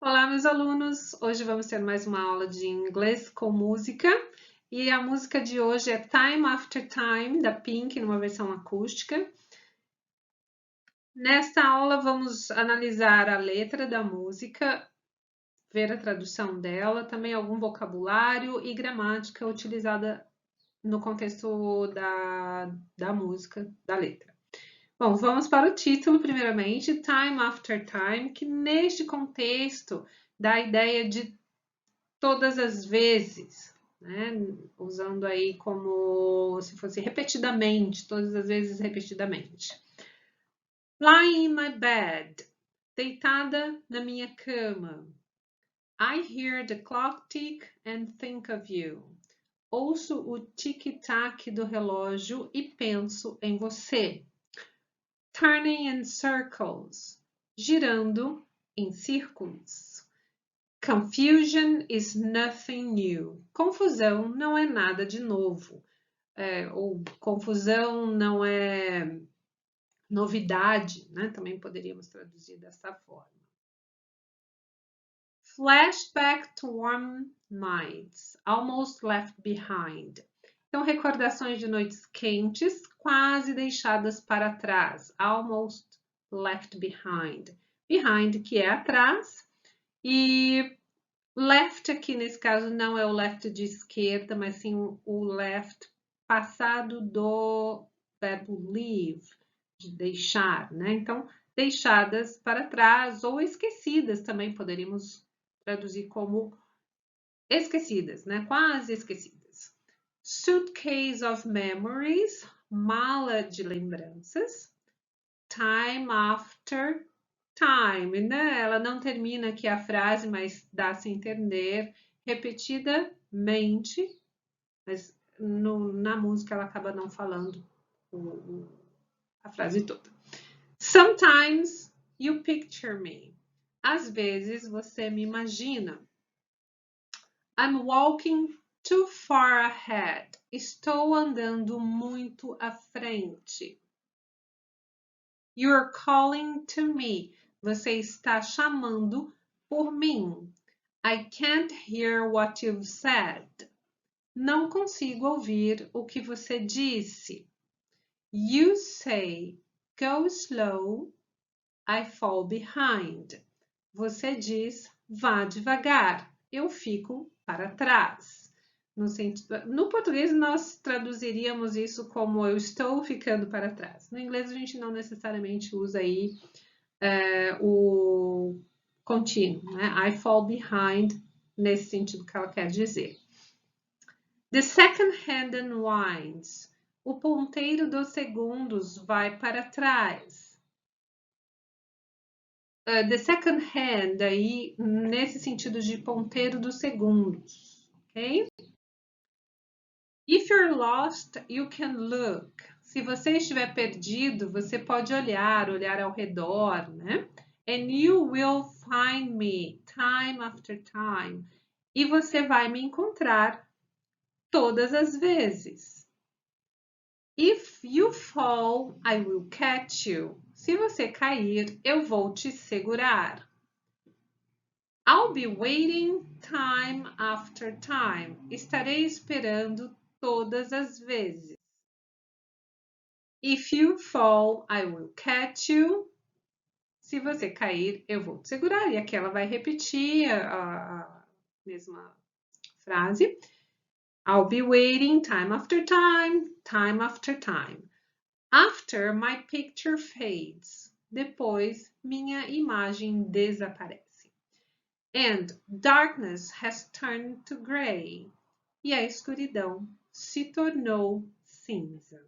Olá, meus alunos! Hoje vamos ter mais uma aula de inglês com música. E a música de hoje é Time After Time, da Pink, numa versão acústica. Nesta aula vamos analisar a letra da música, ver a tradução dela, também algum vocabulário e gramática utilizada no contexto da música, da letra. Bom, vamos para o título, primeiramente, Time After Time, que neste contexto dá a ideia de todas as vezes, né? Usando aí como se fosse repetidamente, todas as vezes repetidamente. Lying in my bed, deitada na minha cama. I hear the clock tick and think of you. Ouço o tic-tac do relógio e penso em você. Turning in circles, girando em círculos. Confusion is nothing new. Confusão não é nada de novo. Ou confusão não é novidade, né? Também poderíamos traduzir dessa forma. Flashback to warm nights, almost left behind. Então, recordações de noites quentes, quase deixadas para trás. Almost left behind. Behind, que é atrás. E left aqui, nesse caso, não é o left de esquerda, mas sim o left passado do verbo leave, de deixar, né? Então, deixadas para trás ou esquecidas também poderíamos traduzir como esquecidas, né? Quase esquecidas. Suitcase of memories, mala de lembranças. Time after time, né? Ela não termina aqui a frase, mas dá-se a entender repetidamente, mas na música ela acaba não falando a frase toda. Sometimes you picture me. Às vezes você me imagina. I'm walking too far ahead. Estou andando muito à frente. You're calling to me. Você está chamando por mim. I can't hear what you've said. Não consigo ouvir o que você disse. You say, go slow. I fall behind. Você diz, vá devagar. Eu fico para trás. No português, nós traduziríamos isso como eu estou ficando para trás. No inglês, a gente não necessariamente usa aí o contínuo, né? I fall behind, nesse sentido que ela quer dizer. The second hand unwinds. O ponteiro dos segundos vai para trás. The second hand, aí, nesse sentido de ponteiro dos segundos, ok? If you're lost, you can look. Se você estiver perdido, você pode olhar ao redor, né? And you will find me time after time. E você vai me encontrar todas as vezes. If you fall, I will catch you. Se você cair, eu vou te segurar. I'll be waiting time after time. Estarei esperando todas as vezes. If you fall, I will catch you. Se você cair, eu vou te segurar. E aqui ela vai repetir a mesma frase. I'll be waiting time after time, time after time. After my picture fades. Depois, minha imagem desaparece. And darkness has turned to gray. E a escuridão se tornou cinza.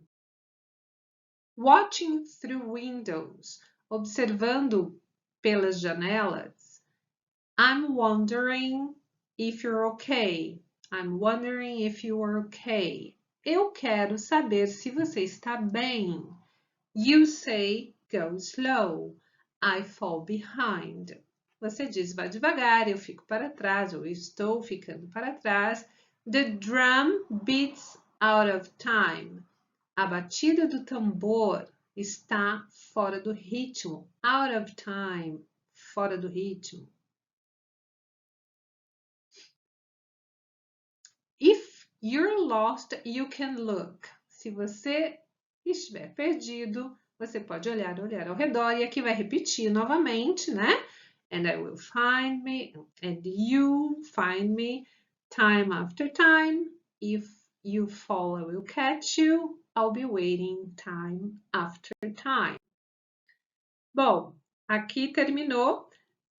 Watching through windows. Observando pelas janelas. I'm wondering if you're okay. I'm wondering if you are okay. Eu quero saber se você está bem. You say, go slow. I fall behind. Você diz, vá devagar, eu fico para trás, ou estou ficando para trás. The drum beats out of time. A batida do tambor está fora do ritmo. Out of time, fora do ritmo. If you're lost, you can look. Se você estiver perdido, você pode olhar ao redor. E aqui vai repetir novamente, né? And I will find me, and you find me time after time. If you fall, I will catch you. I'll be waiting time after time. Bom, aqui terminou.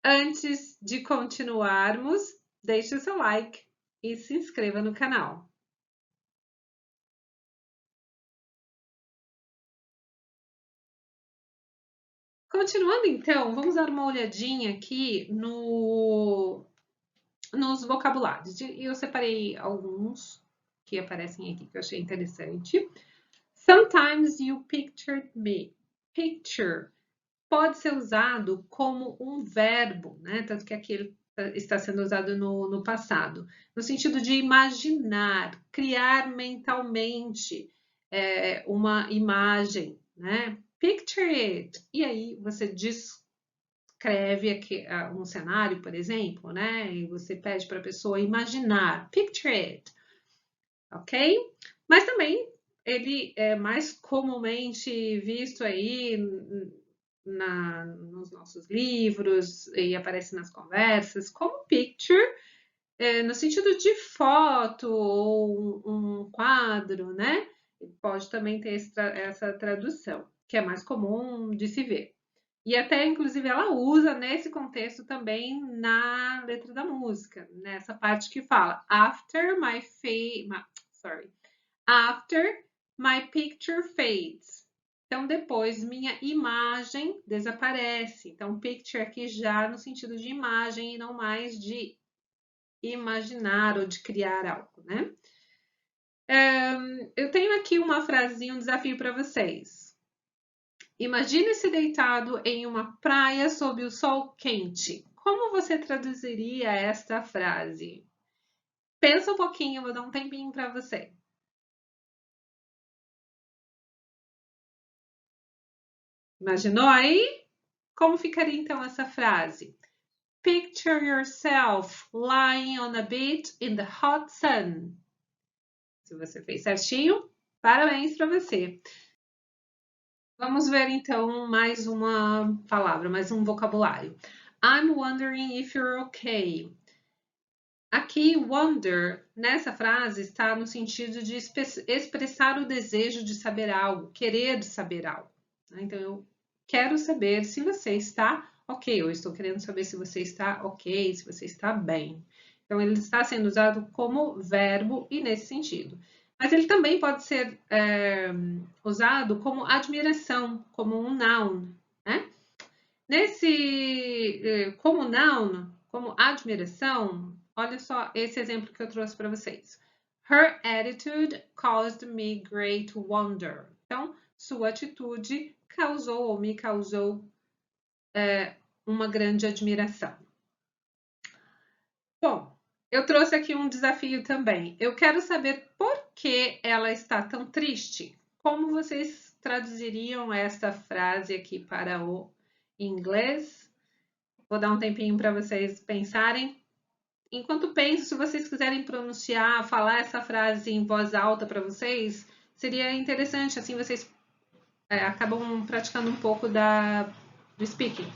Antes de continuarmos, deixe o seu like e se inscreva no canal. Continuando então, vamos dar uma olhadinha aqui nos vocabulários. E eu separei alguns que aparecem aqui que eu achei interessante. Sometimes you pictured me. Picture pode ser usado como um verbo, né? Tanto que aqui ele está sendo usado no passado, no sentido de imaginar, criar mentalmente uma imagem, né? Picture it. E aí você descreve aqui, um cenário, por exemplo, né? E você pede para a pessoa imaginar. Picture it. Ok? Mas também ele é mais comumente visto aí nos nossos livros e aparece nas conversas como picture, no sentido de foto ou um quadro, né? Pode também ter essa tradução, que é mais comum de se ver. E até, inclusive, ela usa nesse contexto também na letra da música, nessa parte que fala After my picture fades. Então, depois minha imagem desaparece. Então, picture aqui já no sentido de imagem e não mais de imaginar ou de criar algo, né? Eu tenho aqui uma frasinha, um desafio para vocês. Imagine-se deitado em uma praia sob o sol quente. Como você traduziria esta frase? Pensa um pouquinho, eu vou dar um tempinho para você. Imaginou aí? Como ficaria então essa frase? Picture yourself lying on a beach in the hot sun. Se você fez certinho, parabéns para você. Vamos ver então mais uma palavra, mais um vocabulário. I'm wondering if you're okay. Aqui, wonder, nessa frase, está no sentido de expressar o desejo de saber algo, querer saber algo. Então, eu quero saber se você está ok, eu estou querendo saber se você está ok, se você está bem. Então, ele está sendo usado como verbo e nesse sentido. Mas ele também pode ser usado como admiração, como um noun, né? Como noun, como admiração, olha só esse exemplo que eu trouxe para vocês. Her attitude caused me great wonder. Então, sua atitude causou ou me causou uma grande admiração. Bom, eu trouxe aqui um desafio também. Eu quero saber por que ela está tão triste. Como vocês traduziriam esta frase aqui para o inglês? Vou dar um tempinho para vocês pensarem. Enquanto penso, se vocês quiserem pronunciar, falar essa frase em voz alta para vocês, seria interessante, assim vocês acabam praticando um pouco do speaking.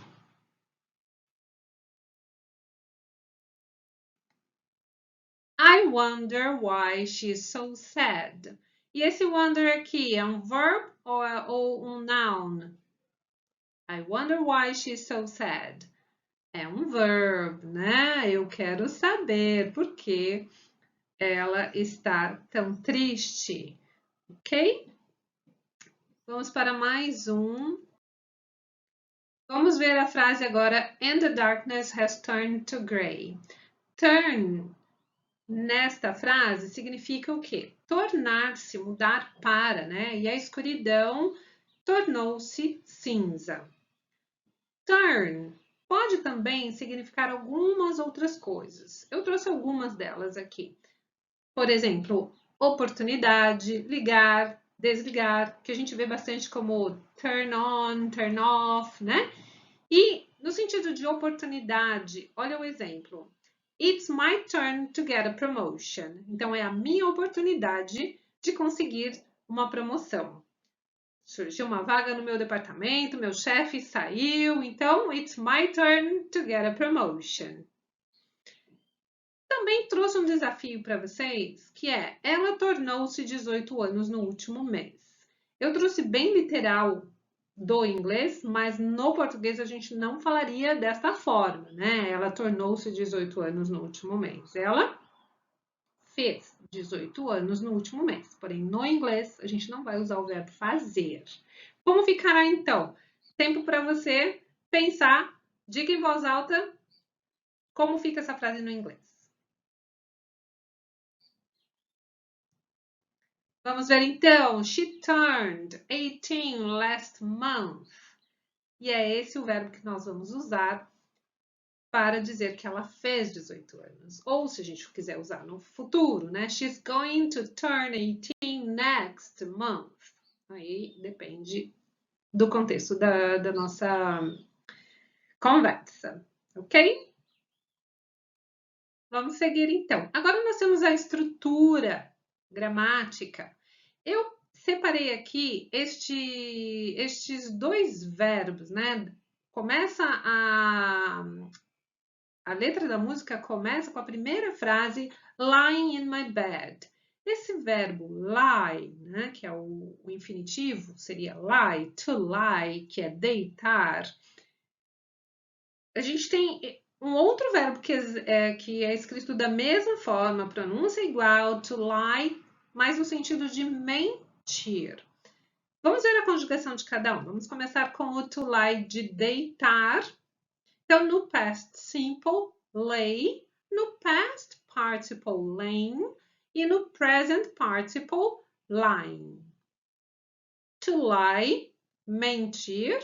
I wonder why she's so sad. E esse wonder aqui é um verb ou um noun? I wonder why she's so sad. É um verb, né? Eu quero saber por que ela está tão triste, ok? Vamos para mais um. Vamos ver a frase agora. And the darkness has turned to gray. Turn, nesta frase, significa o quê? Tornar-se, mudar para, né? E a escuridão tornou-se cinza. Turn pode também significar algumas outras coisas. Eu trouxe algumas delas aqui. Por exemplo, oportunidade, ligar, desligar, que a gente vê bastante como turn on, turn off, né? E no sentido de oportunidade, olha o exemplo. It's my turn to get a promotion. Então, é a minha oportunidade de conseguir uma promoção. Surgiu uma vaga no meu departamento, meu chefe saiu, então it's my turn to get a promotion. Também trouxe um desafio para vocês, que é, ela tornou-se 18 anos no último mês. Eu trouxe bem literal do inglês, mas no português a gente não falaria dessa forma, né? Ela tornou-se 18 anos no último mês. Ela fez 18 anos no último mês. Porém, no inglês, a gente não vai usar o verbo fazer. Como ficará, então? Tempo para você pensar. Diga em voz alta como fica essa frase no inglês. Vamos ver, então. She turned 18 last month. E é esse o verbo que nós vamos usar para dizer que ela fez 18 anos. Ou se a gente quiser usar no futuro, né? She's going to turn 18 next month. Aí depende do contexto da nossa conversa, ok? Vamos seguir então. Agora nós temos a estrutura gramática. Eu separei aqui estes dois verbos, né? A letra da música começa com a primeira frase, lying in my bed. Esse verbo lie, né, que é o infinitivo, seria lie, to lie, que é deitar. A gente tem um outro verbo que é escrito da mesma forma, pronúncia igual, to lie, mas no sentido de mentir. Vamos ver a conjugação de cada um. Vamos começar com o to lie de deitar. Então, no past simple, lay, no past participle, laying, e no present participle, lying. To lie, mentir.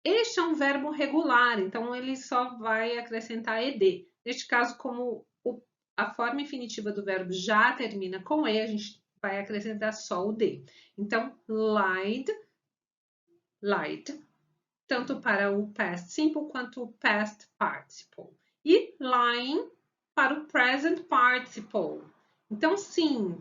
Este é um verbo regular, então ele só vai acrescentar ed. Neste caso, como a forma infinitiva do verbo já termina com e, a gente vai acrescentar só o d. Então, lied, lied, tanto para o past simple quanto o past participle. E lying para o present participle. Então, sim,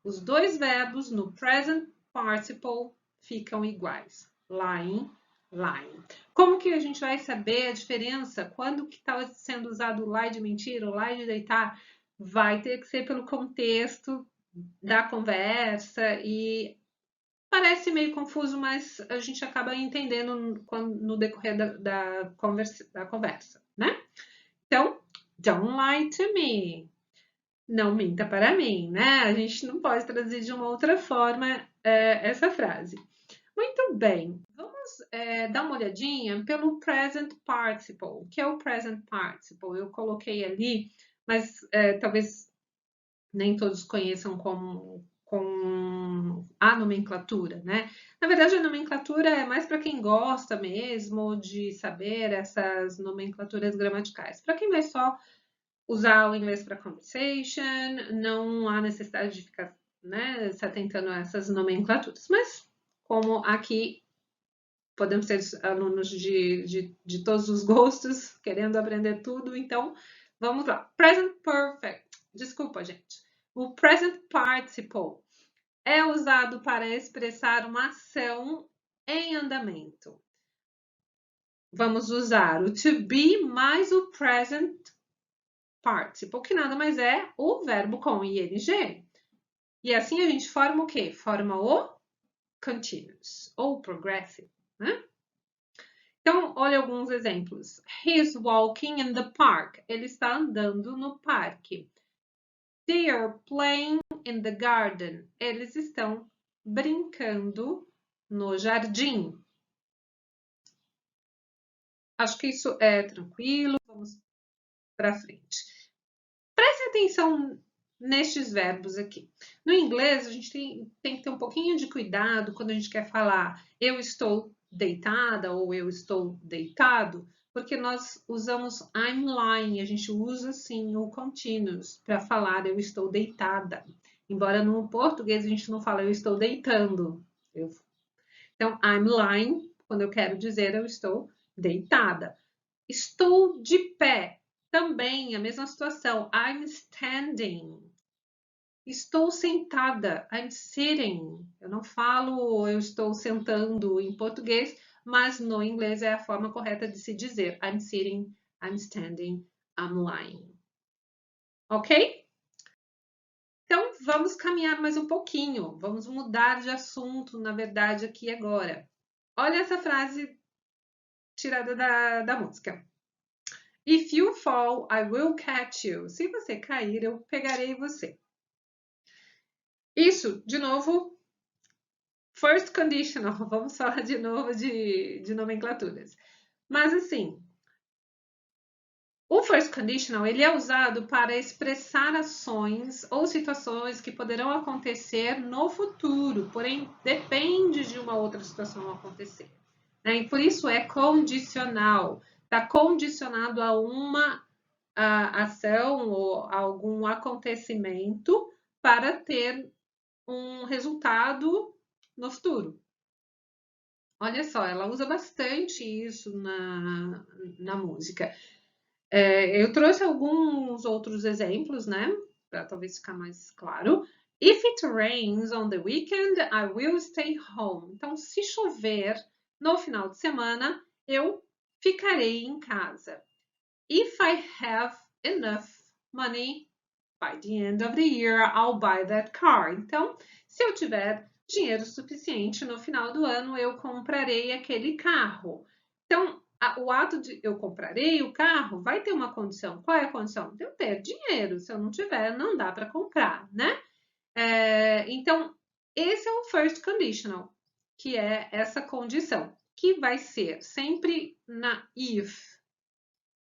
os dois verbos no present participle ficam iguais. Lying, lying. Como que a gente vai saber a diferença? Quando que está sendo usado o lie de mentir ou lie de deitar? Vai ter que ser pelo contexto da conversa e parece meio confuso, mas a gente acaba entendendo no decorrer da conversa, né? Então, don't lie to me. Não minta para mim, né? A gente não pode traduzir de uma outra forma essa frase. Muito bem, vamos dar uma olhadinha pelo present participle. O que é o present participle? Eu coloquei ali, mas talvez nem todos conheçam com a nomenclatura, né? Na verdade, a nomenclatura é mais para quem gosta mesmo de saber essas nomenclaturas gramaticais. Para quem vai só usar o inglês para conversation, não há necessidade de ficar, né, se atentando a essas nomenclaturas. Mas, como aqui podemos ser alunos de todos os gostos, querendo aprender tudo, então vamos lá. Present perfect. Desculpa, gente. O present participle é usado para expressar uma ação em andamento. Vamos usar o to be mais o present participle, que nada mais é o verbo com ing. E assim a gente forma o quê? Forma o continuous ou progressive, né? Então, olha alguns exemplos. He's walking in the park. Ele está andando no parque. They are playing in the garden. Eles estão brincando no jardim. Acho que isso é tranquilo. Vamos para frente. Preste atenção nestes verbos aqui. No inglês, a gente tem que ter um pouquinho de cuidado quando a gente quer falar eu estou deitada ou eu estou deitado, porque nós usamos I'm lying, a gente usa sim o continuous para falar eu estou deitada. Embora no português a gente não fala eu estou deitando. Então, I'm lying, quando eu quero dizer eu estou deitada. Estou de pé. Também a mesma situação. I'm standing. Estou sentada. I'm sitting. Eu não falo eu estou sentando em português, mas no inglês é a forma correta de se dizer. I'm sitting, I'm standing, I'm lying. Ok? Então, vamos caminhar mais um pouquinho. Vamos mudar de assunto, na verdade, aqui agora. Olha essa frase tirada da música. If you fall, I will catch you. Se você cair, eu pegarei você. Isso, de novo, first conditional. Vamos falar de novo de nomenclaturas. Mas assim, o first conditional ele é usado para expressar ações ou situações que poderão acontecer no futuro, porém depende de uma outra situação acontecer. Né? E por isso é condicional. Está condicionado a uma ação ou algum acontecimento para ter um resultado no futuro. Olha só, ela usa bastante isso na música. Eu trouxe alguns outros exemplos, né? Para talvez ficar mais claro. If it rains on the weekend, I will stay home. Então, se chover no final de semana, eu ficarei em casa. If I have enough money by the end of the year, I'll buy that car. Então, se eu tiver dinheiro suficiente no final do ano, eu comprarei aquele carro. Então, o ato de eu comprarei o carro vai ter uma condição. Qual é a condição? De eu ter dinheiro. Se eu não tiver, não dá para comprar, né? Então, esse é o first conditional, que é essa condição, que vai ser sempre na if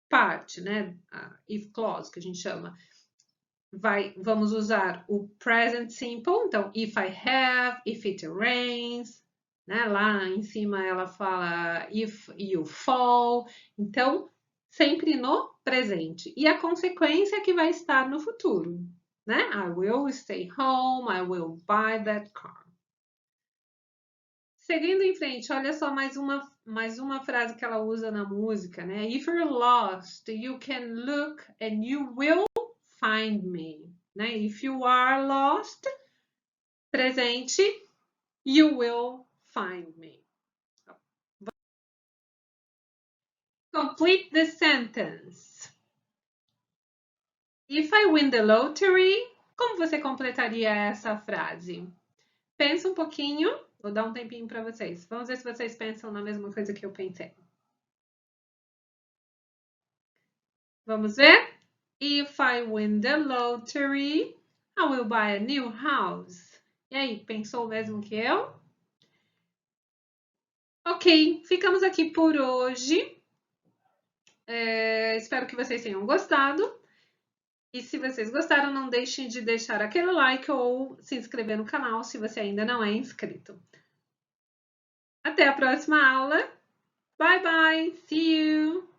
parte, né? A if clause, que a gente chama. Vamos usar o present simple, então, if I have, if it rains, né? Lá em cima ela fala if you fall, então, sempre no presente. E a consequência é que vai estar no futuro, né? I will stay home, I will buy that car. Seguindo em frente, olha só mais uma frase que ela usa na música, né? If you're lost, you can look and you will find me. Né? If you are lost, presente, you will find me. Complete the sentence. If I win the lottery, como você completaria essa frase? Pensa um pouquinho, vou dar um tempinho para vocês. Vamos ver se vocês pensam na mesma coisa que eu pensei. Vamos ver? If I win the lottery, I will buy a new house. E aí, pensou o mesmo que eu? Ok, ficamos aqui por hoje. Espero que vocês tenham gostado. E se vocês gostaram, não deixem de deixar aquele like ou se inscrever no canal se você ainda não é inscrito. Até a próxima aula. Bye, bye. See you.